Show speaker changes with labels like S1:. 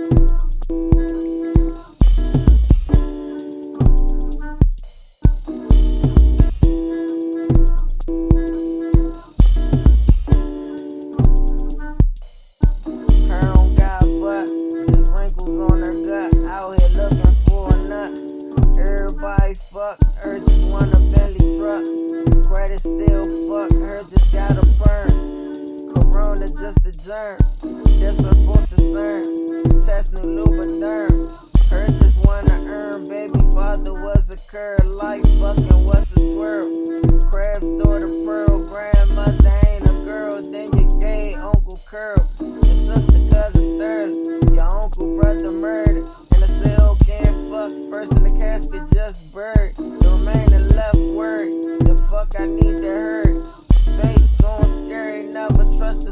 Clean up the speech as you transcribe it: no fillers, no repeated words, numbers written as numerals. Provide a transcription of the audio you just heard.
S1: Her don't got butt, just wrinkles on her gut. Out here looking for a nut. Everybody fuck, her just want a Bentley truck. Credit still fuck, her just got a burn. Corona just a germ, that's her folks concern. Test new Lubriderm, her just wanna earn. Baby father was a curl, like fucking what's a twirl. Crab's daughter pearl, grandmother ain't a girl. Then your gay uncle curl, your sister cousin Sterling, your uncle brother murdered. In the cell can't fuck, first in the casket just buried. The remaining left word, the fuck I need to hurt. Face on scary, never trust the